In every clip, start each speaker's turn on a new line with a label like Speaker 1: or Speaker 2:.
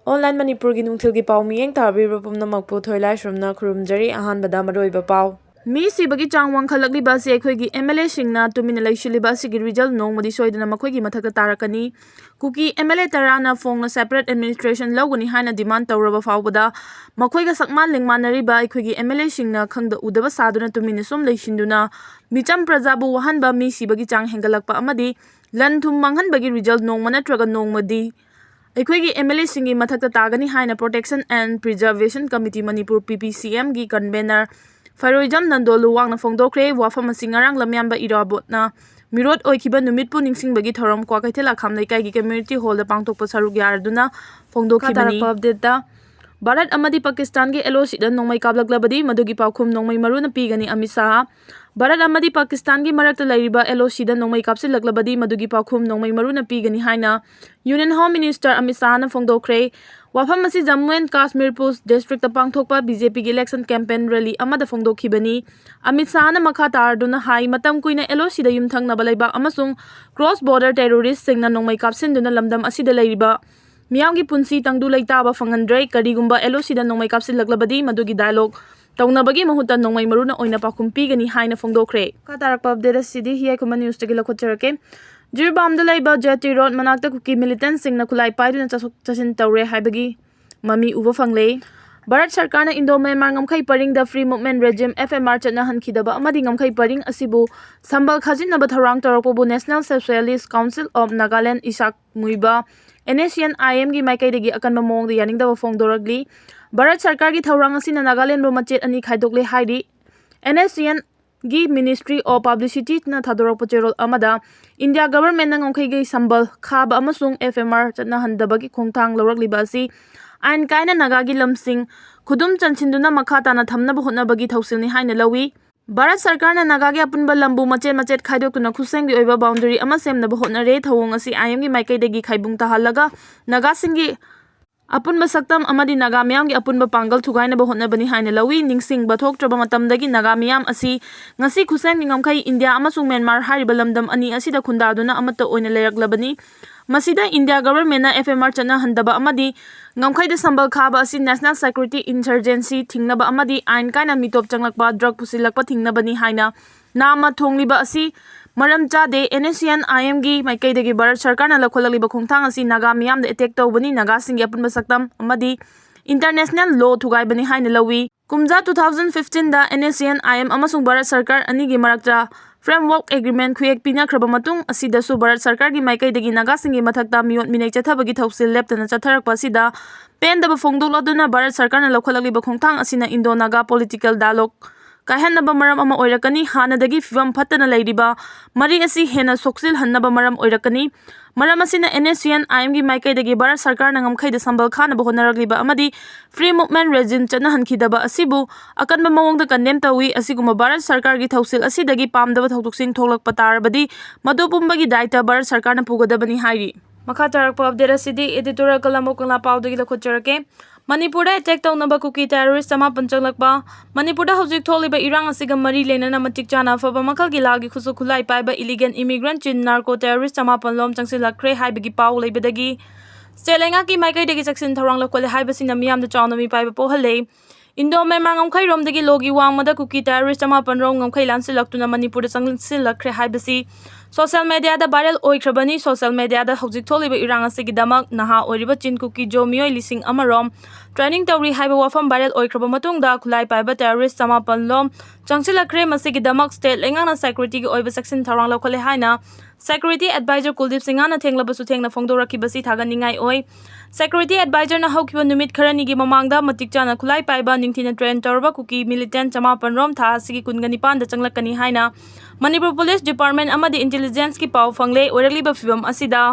Speaker 1: Online Manipuri nungthilgi pau miyeng tabiriba pumnamakpu thoilaisurumna khurumjari ahanbada maroiba pau. Mi sibagi chang wangkhalakliba asi aikhoigi MLA singna tumina laisiliba asigi result nongmadi soidana makhoigi mathakta tarakani. Kuki MLA tarana phongna separate administration lawgani haina demand tawraba faubada makhoiga sakman lingmanariba aikhoigi MLA singna khangda udaba saduna tumina sum laisinduna micham prajabu wahanba mi sibagi chang hengalakpa amadi lan thum manghanbagi result nongma natraga nongmadi Aikhoigi MLA singi mathakta tagani haina Protection and Preservation Committee Manipur PPCM gi convener Faroijam Nandolu wangna phongdokre wafam asi ngarang lamyamba irabotna mirot oikiba numitpu ningsingbagi thorom kwa kaithela khamlaikai gi community hall da pangtokpa saruk yarduna phongdokhibani update da Bharat amadi Pakistan ge LOC da Nongmei Kaplakadi madugi paukhum Nongmei Maruna pigani Amit Shah Bharat amadi Pakistan ge marakta lairiba LOC da Nongmei kapsilaklabadi madugi paukhum Nongmei Maruna pigani haina Union Home Minister Amit Shah na phongdokre wafam asi Jammu and Kashmir Post District da pangthokpa BJP ge election campaign rally amada phongdokhibani Amit Shah na makha tarduna hai matam kuina LOC da yumthang na balaiba amasung cross border terrorist singna Nongmei kapsinduna lamdam asida lairiba Miyamgi punsi tangdu laitaba fangandrai karigumba LOC da Nongmei kapsilaklabadi madugi dialogue taunabagi mahuta Nongmei Maruna oina pakumpigani haina phongdokre katarakpa update asidi hiya kuma news tagi lakhotjarake Jirbam da laiba Jati Road manakta Kuki Millitantsing na kulai paiduna chasin tawre haibagi mami uba fangle Bharat Sarkarna Nongmei ngamkhai paring da free movement regime FMR chatna hankhidaba amadi ngamkhai paring asibu sambal khajinaba tharang tarakpobu National Socialist Council of Nagaland Isak Muiba Nscn IM gi maikaidagi akanba mong da yaningdaba phongdoragli Bharat Sarkar gi thaurang asina Nagaland ro machet ani khaidokle hairi Nscn gi Ministry of Publicity na thadorokpa cherol amada India government na ngamkhai gi sambal khaba amasung FMR chatna handabagi khongthang lawrakliba asi ain kaina nagagi lamsing khudum chansinduna makhata na thamnaba hotnabagi thausilni haina lawi Bharat Sarkar na nagagi apunba lambu machet khaidokuna khusenggi oiba boundary ama semnaba hotnare thawong asi IM gi maikaidagi khaibung tahalaga nagasingi apunba saktam amadi naga miyam gi apunba pangal thugainaba hotnabani haina lawi ningsing bathoktraba matamdagi naga miyam asi ngasi khusenggi ngamkhai India amasung Myanmar hariba lamdam ani asida khundaduna amata oina leraklabani Masida India government na FMR chana handaba amadi ngamkhai da sambal khaba asi National Security Insurgency thingnaba amadi ain kaina mitop changlakpa drug pusilakpa thingnabani haina nama thongliba asi maram chade Nscn IM gi maikaidagi Bharat Sarkar na lakholaliba khongthang asi naga miyam da attack tawbani naga singi apunba saktam amadi international law thugaibani haina lawi kumja 2015 da Nscn IM amasung Bharat Sarkar ani gi marakta framework agreement khuyek pina khraba matung asida su Bharat Sarkar gi maikaidagi naga singi mathakta miyot minai chathabagi thausil leptana chatharakpa asida pendaba phongdokladuna Bharat Sarkar na lakholaliba khongthang asina Indo Naga political dialogue kahenaba maram ama oirakani hanadagi fivam phattana lairiba mari asi hena soksil hannaba maram oirakani maram asina Nscn IM gi maikaidagi Bharat Sarkar na ngamkhai da sambal khana bahonaragliba amadi free movement regime chana hankhidaba asibu akanba mawongda condemn tawi asiguma Bharat Sarkar gi thausil asidagi pamdaba thautuksing thoklakpa tarabadi madopumbagi daita Bharat Sarkar na pugadabani hairi makha tarakpa update asidi editorial kalamo kala pawdagi lakhotjarake Manipur attack taunaba Kuki terrorist sama panchalakpa Manipur hojik tholiba irang asiga mari lenana matik chana faba makal gi lagi khusu khulai paiba illegal immigrant chin narco terrorist sama panlom changsilakre haibagi paw leibadagi Lenglaga ki maikaidagi saksin tharang lokole haibasina miyam da chawnami paiba pohale Nongmei ngamkhai romdagi logi wangmada Kuki terrorist sama panrong ngamkhai lansilaktuna Manipur da changsilakre haibasi Social media da viral oikrabani social media da hojik tholiba irang asigi damak naha oiriba chin Kuki jomioi lising amarom training tawri haiba wafam viral oikraba matungda khulai paiba terrorist sama panlom changsilakre masigi damak state Lenglaga security gi oiba section tharang lokhole haina Security Advisor Kuldip Singha na thenglabasu thengna phongdorakibasi thaganingai oi Security Advisor na haukiba numit kharani gi mamangda matik chana khulai paiba ningthina train tawrba Kuki militant chama panrom tha asigi kunganipan da changlakani haina Manipur Police Department amadi intelligence ki paw fangle oiraliba fibam asida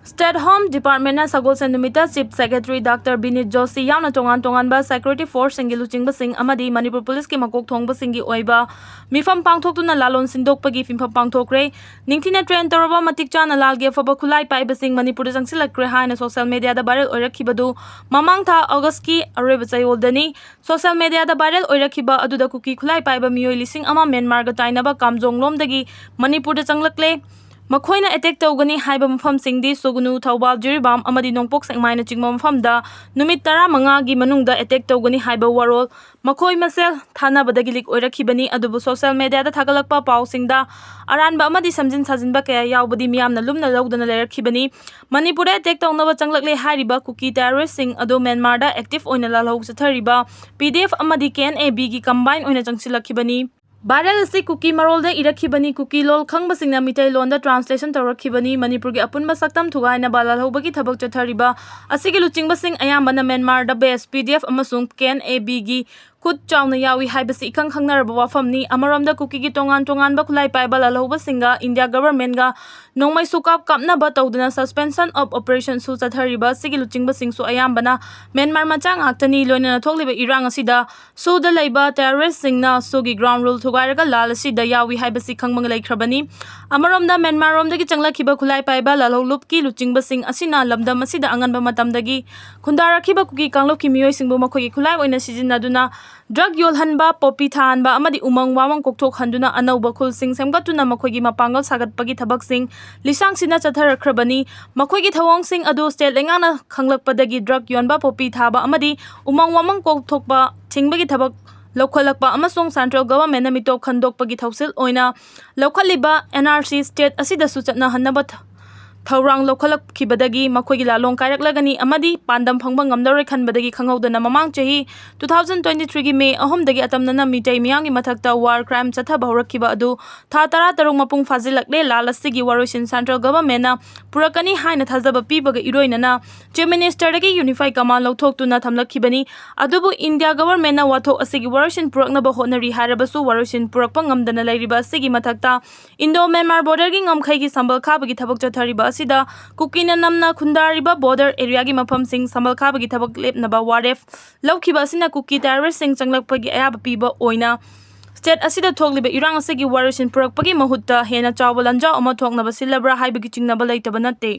Speaker 1: State Home Department na Sagol Sanumita Chief Secretary Dr. Binit Joshi yauna tongan ba security force singi luching basing amadi Manipur Police ki makok thong basingi oiba mifam pangthokuna lalon sindokpagi fimpham pangthokre ningthina train tawraba matik chana lalge faba khulai pai basing Manipur jangsilakre haina social media da viral oirakhibadu mamang tha August ki areba chayoldani social media da viral oirakhiba aduda Kuki khulai paiba miyoi lising ama Myanmar ga tainaba kamjong lomdagi Manipur da changlakle ꯃꯈꯣꯏꯅ attack ꯇꯧꯒꯅꯤ ꯍꯥꯏꯕ ꯃꯐꯝꯁꯤꯡꯗꯤ ꯁꯨꯒꯨꯅꯨ, ꯊꯧꯕꯥꯜ, ꯖꯤꯔꯤꯕꯥꯝ ꯑꯃꯗꯤ ꯅꯣꯡꯄꯣꯛ ꯁꯦꯛꯃꯥꯏꯅ ꯆꯤꯡꯕ ꯃꯐꯝꯗ ꯅꯨꯃꯤꯠ 15ꯒꯤ ꯃꯅꯨꯡꯗ attack ꯇꯧꯒꯅꯤ ꯍꯥꯏꯕ ꯋꯥꯔꯣꯜ ꯃꯈꯣꯏ ꯃꯁꯦꯜ ꯊꯥꯅꯕꯗꯒꯤ ꯂꯤꯛ ꯑꯣꯏꯔꯛꯈꯤꯕꯅꯤ꯫ ꯑꯗꯨꯕꯨ ꯁꯣꯁꯤꯌꯦꯜ ꯃꯤꯗꯤꯌꯥꯗ ꯊꯥꯒꯠꯂꯛꯄ ꯄꯥꯎꯁꯤꯡꯗ ꯑꯔꯥꯟꯕ ꯑꯃꯗꯤ ꯁꯝꯖꯤꯟ ꯁꯥꯖꯤꯟꯕ ꯀꯌꯥ ꯌꯥꯎꯕꯗꯤ ꯃꯤꯌꯥꯝꯅ ꯂꯨꯝꯅ ꯂꯧꯗꯨꯅ ꯂꯩꯔꯛꯈꯤꯕꯅꯤ꯫ ꯃꯅꯤꯄꯨꯔꯗ ꯑꯦꯇꯦꯛ ꯇꯧꯅꯕ ꯆꯪꯂꯛꯂꯦ ꯍꯥꯏꯔꯤꯕ ꯀꯨꯀꯤ ꯇꯦꯔꯣꯔꯤꯁꯠꯁꯤꯡ ꯑꯗꯨ ꯃ꯭ꯌꯥꯟꯃꯥꯔꯗ ꯑꯦꯛꯇꯤꯚ ꯑꯣꯏꯅ ꯂꯥꯜꯍꯧ ꯆꯠꯊꯔꯤꯕ PDF ꯑꯃꯗꯤ KNABꯒꯤ ꯀꯝꯕꯥꯏꯟ ꯑꯣꯏꯅ ꯆꯪꯁꯤꯜꯂꯛꯈꯤꯕꯅꯤ꯫ ꯚꯥꯏꯔꯦꯜ ꯑꯁꯤ ꯀꯨꯀꯤ ꯃꯔꯣꯜꯗ ꯏꯔꯛꯈꯤꯕꯅꯤ꯫ ꯀꯨꯀꯤ ꯂꯣꯜ ꯈꯪꯕꯁꯤꯡꯅ ꯃꯤꯇꯩꯂꯣꯟꯗ ꯇ꯭ꯔꯥꯟꯁꯂꯦꯁꯟ ꯇꯧꯔꯛꯈꯤꯕꯅꯤ꯫ ꯃꯅꯤꯄꯨꯔꯒꯤ ꯑꯄꯨꯟꯕ ꯁꯛꯇꯝ ꯊꯨꯒꯥꯏꯅꯕ ꯂꯥꯜꯍꯧꯕꯒꯤ ꯊꯕꯛ ꯆꯠꯊꯔꯤꯕ ꯑꯁꯤꯒꯤ ꯂꯨꯆꯤꯡꯕꯁꯤꯡ ꯑꯌꯥꯝꯕꯅ ꯃ꯭ꯌꯥꯟꯃꯥꯔꯗ ꯕꯦꯖ PDF ꯑꯃꯁꯨꯡ KNABꯒꯤ ꯈꯨꯠ ꯆꯥꯎꯅ ꯌꯥꯎꯏ ꯍꯥꯏꯕꯁꯤ ꯏꯈꯪ ꯈꯪꯅꯔꯕ ꯋꯥꯐꯝꯅꯤ꯫ ꯑꯃꯔꯣꯝꯗ ꯀꯨꯀꯤꯒꯤ ꯇꯣꯉꯥꯟ ꯇꯣꯉꯥꯟꯕ ꯈꯨꯠꯂꯥꯏ ꯄꯥꯏꯕ ꯂꯥꯜꯍꯧꯕꯁꯤꯡꯒ ꯏꯟꯗꯤꯌꯥ ꯒꯚꯔꯟꯃꯦꯟꯠꯒ ꯅꯣꯡꯃꯩ ꯁꯨꯀꯥꯞ ꯀꯥꯞꯅꯕ ꯇꯧꯗꯨꯅ ꯁꯁꯄꯦꯟꯁꯟ ꯑꯣꯐ ꯑꯣꯄꯔꯦꯁꯟꯁꯨ ꯆꯠꯊꯔꯤꯕ ꯑꯁꯤꯒꯤ ꯂꯨꯆꯤꯡꯕꯁꯤꯡꯁꯨ ꯑꯌꯥꯝꯕꯅ ꯃ꯭ꯌꯥꯟꯃꯥꯔ ꯃꯆꯥ ꯉꯥꯛꯇꯅꯤ꯫ ꯂꯣꯏꯅꯅ ꯊꯣꯛꯂꯤꯕ ꯏꯔꯥꯡ ꯑꯁꯤꯗ ꯁꯨꯗ ꯂꯩꯕ ꯇꯦꯔꯣꯔꯤꯁꯠꯁꯤꯡꯅ ꯁꯨꯒꯤ ꯒ꯭ꯔꯥꯎꯟ ꯔꯨꯜ ꯊꯨꯒꯥꯏꯔꯒ ꯂꯥꯜ ꯑꯁꯤꯗ ꯌꯥꯎꯏ ꯍꯥꯏꯕꯁꯤ ꯈꯪꯕ ꯂꯩꯈ꯭ꯔꯕꯅꯤ꯫ ꯑꯃꯔꯣꯝꯗ ꯃ꯭ꯌꯥꯟꯃꯥꯔꯔꯣꯝꯗꯒꯤ ꯆꯪꯂꯛꯈꯤꯕ ꯈꯨꯠꯂꯥꯏ ꯄꯥꯏꯕ ꯂꯥꯜꯍꯧꯂꯨꯞꯀꯤ ꯂꯨꯆꯤꯡꯕꯁꯤꯡ ꯑꯁꯤꯅ ꯂꯝꯗꯝ ꯑꯁꯤꯗ ꯑꯉꯟꯕ ꯃꯇꯝꯗꯒꯤ ꯈꯨꯟꯗꯥꯔꯛꯈꯤꯕ ꯀꯨꯀꯤ ꯀꯥꯡꯂꯨꯞꯀꯤ ꯃꯤꯑꯣꯏꯁꯤꯡꯕꯨ ꯃꯈꯣꯏꯒꯤ ꯈꯨꯠꯂꯥꯏ ꯑꯣꯏꯅ ꯁꯤꯖꯤꯟꯅꯗꯨꯅ ꯗ꯭ꯔꯒ ꯌꯣꯜꯍꯟꯕ, ꯄꯣꯄꯤ ꯊꯥꯍꯟꯕ ꯑꯃꯗꯤ ꯎꯃꯪ ꯋꯥꯃꯪ ꯀꯣꯛꯊꯣꯛꯍꯟꯗꯨꯅ ꯑꯅꯧꯕ ꯈꯨꯜꯁꯤꯡ ꯁꯦꯝꯒꯠꯇꯨꯅ ꯃꯈꯣꯏꯒꯤ ꯃꯄꯥꯡꯒꯜ ꯁꯥꯒꯠꯄꯒꯤ ꯊꯕꯛꯁꯤꯡ ꯂꯤꯁꯥꯡꯁꯤꯟꯅ ꯆꯠꯊꯔꯛꯈ꯭ꯔꯕꯅꯤ꯫ ꯃꯈꯣꯏꯒꯤ ꯊꯧꯑꯣꯡꯁꯤꯡ ꯑꯗꯨ ꯁ꯭ꯇꯦꯠ ꯂꯩꯉꯥꯛꯅ ꯈꯪꯂꯛꯄꯗꯒꯤ ꯗ꯭ꯔꯒ ꯌꯣꯟꯕ, ꯄꯣꯄꯤ ꯊꯥꯕ ꯑꯃꯗꯤ ꯎꯃꯪ ꯋꯥꯃꯪ ꯀꯣꯛꯊꯣꯛꯄ ꯊꯤꯡꯕꯒꯤ ꯊꯕꯛ ꯂꯧꯈꯠꯂꯛꯄ ꯑꯃꯁꯨꯡ ꯁꯦꯟꯇ꯭ꯔꯦꯜ ꯒꯚꯔꯟꯃꯦꯟꯠꯅ ꯃꯤꯇꯣꯞ ꯈꯟꯗꯣꯛꯄꯒꯤ ꯊꯧꯁꯤꯜ ꯑꯣꯏꯅ ꯂꯧꯈꯠꯂꯤꯕ NRC ꯁ꯭ꯇꯦꯠ ꯑꯁꯤꯗꯁꯨ ꯆꯠꯅꯍꯟꯅꯕ ꯊꯧꯔꯥꯡ ꯂꯧꯈꯠꯂꯛꯈꯤꯕꯗꯒꯤ ꯃꯈꯣꯏꯒꯤ ꯂꯥꯜꯂꯣꯡ ꯀꯥꯏꯔꯛꯂꯒꯅꯤ ꯑꯃꯗꯤ ꯄꯥꯟꯗꯝ ꯐꯪꯕ ꯉꯝꯂꯔꯣꯏ ꯈꯟꯕꯗꯒꯤ ꯈꯪꯍꯧꯗꯅ ꯃꯃꯥꯡ ꯆꯍꯤ 2023ꯒꯤ ꯃꯦ 3ꯗꯒꯤ ꯑꯇꯝꯅꯅ ꯃꯤꯇꯩ ꯃꯤꯌꯥꯝꯒꯤ ꯃꯊꯛꯇ ꯋꯥꯔ ꯀ꯭ꯔꯥꯏꯝ ꯆꯠꯊꯕ ꯍꯧꯔꯛꯈꯤꯕ ꯑꯗꯨ ꯊꯥ 16 ꯃꯄꯨꯡ ꯐꯥꯖꯤꯜꯂꯛꯂꯦ꯫ ꯂꯥꯜ ꯑꯁꯤꯒꯤ ꯋꯥꯔꯣꯏꯁꯤꯟ ꯁꯦꯟꯇ꯭ꯔꯦꯜ ꯒꯚꯔꯟꯃꯦꯟꯠꯅ ꯄꯨꯔꯛꯀꯅꯤ ꯍꯥꯏꯅ ꯊꯥꯖꯕ ꯄꯤꯕꯒ ꯏꯔꯣꯏꯅꯅ ꯆꯤꯐ ꯃꯤꯅꯤꯁꯇꯔꯗꯒꯤ ꯌꯨꯅꯤꯐꯥꯏ ꯀꯃꯥꯟ ꯂꯧꯊꯣꯛꯇꯨꯅ ꯊꯝꯂꯛꯈꯤꯕꯅꯤ꯫ ꯑꯗꯨꯕꯨ ꯏꯟꯗꯤꯌꯥ ꯒꯚꯔꯟꯃꯦꯟꯠꯅ ꯋꯥꯊꯣꯛ ꯑꯁꯤꯒꯤ ꯋꯥꯔꯣꯏꯁꯤꯟ ꯄꯨꯔꯛꯅꯕ ꯍꯣꯠꯅꯔꯤ ꯍꯥꯏꯔꯕꯁꯨ ꯋꯥꯔꯣꯏꯁꯤꯟ ꯄꯨꯔꯛꯄ ꯉꯝꯗꯅ ꯂꯩꯔꯤꯕ ꯑꯁꯤꯒꯤ ꯃꯊꯛꯇ ꯏꯟꯗꯣ ꯃ꯭ꯌꯥꯟꯃꯥꯔ ꯕꯣꯔꯗꯔꯒꯤ ꯉꯝꯈꯩꯒꯤ ꯁꯝꯕꯜ ꯈꯥꯕꯒꯤ ꯊꯕꯛ ꯆꯠꯊꯔꯤꯕ ꯑꯁꯤꯗ ꯀꯨꯀꯤꯅ ꯅꯝꯅ ꯈꯨꯟꯗꯥꯔꯤꯕ ꯕꯣꯔꯗꯔ ꯑꯦꯔꯤꯌꯥꯒꯤ ꯃꯐꯝꯁꯤꯡ ꯁꯝꯕꯜ ꯈꯥꯕꯒꯤ ꯊꯕꯛ ꯂꯦꯞꯅꯕ ꯋꯥꯔꯦꯞ ꯂꯧꯈꯤꯕ ꯑꯁꯤꯅ ꯀꯨꯀꯤ ꯇꯦꯔꯣꯔꯤꯁꯠꯁꯤꯡ ꯆꯪꯂꯛꯄꯒꯤ ꯑꯌꯥꯕ ꯄꯤꯕ ꯑꯣꯏꯅ ꯁ꯭ꯇꯦꯠ ꯑꯁꯤꯗ ꯊꯣꯛꯂꯤꯕ ꯏꯔꯥꯡ ꯑꯁꯤꯒꯤ ꯋꯥꯔꯣꯏꯁꯤꯟ ꯄꯨꯔꯛꯄꯒꯤ ꯃꯍꯨꯠꯇ ꯍꯦꯟꯅ ꯆꯥꯎꯕ ꯂꯥꯟꯖꯥꯎ ꯑꯃ ꯊꯣꯛꯅꯕ ꯁꯤꯜꯂꯕ꯭ꯔꯥ ꯍꯥꯏꯕꯒꯤ ꯆꯤꯡꯅꯕ ꯂꯩꯇꯕ ꯅꯠꯇꯦ꯫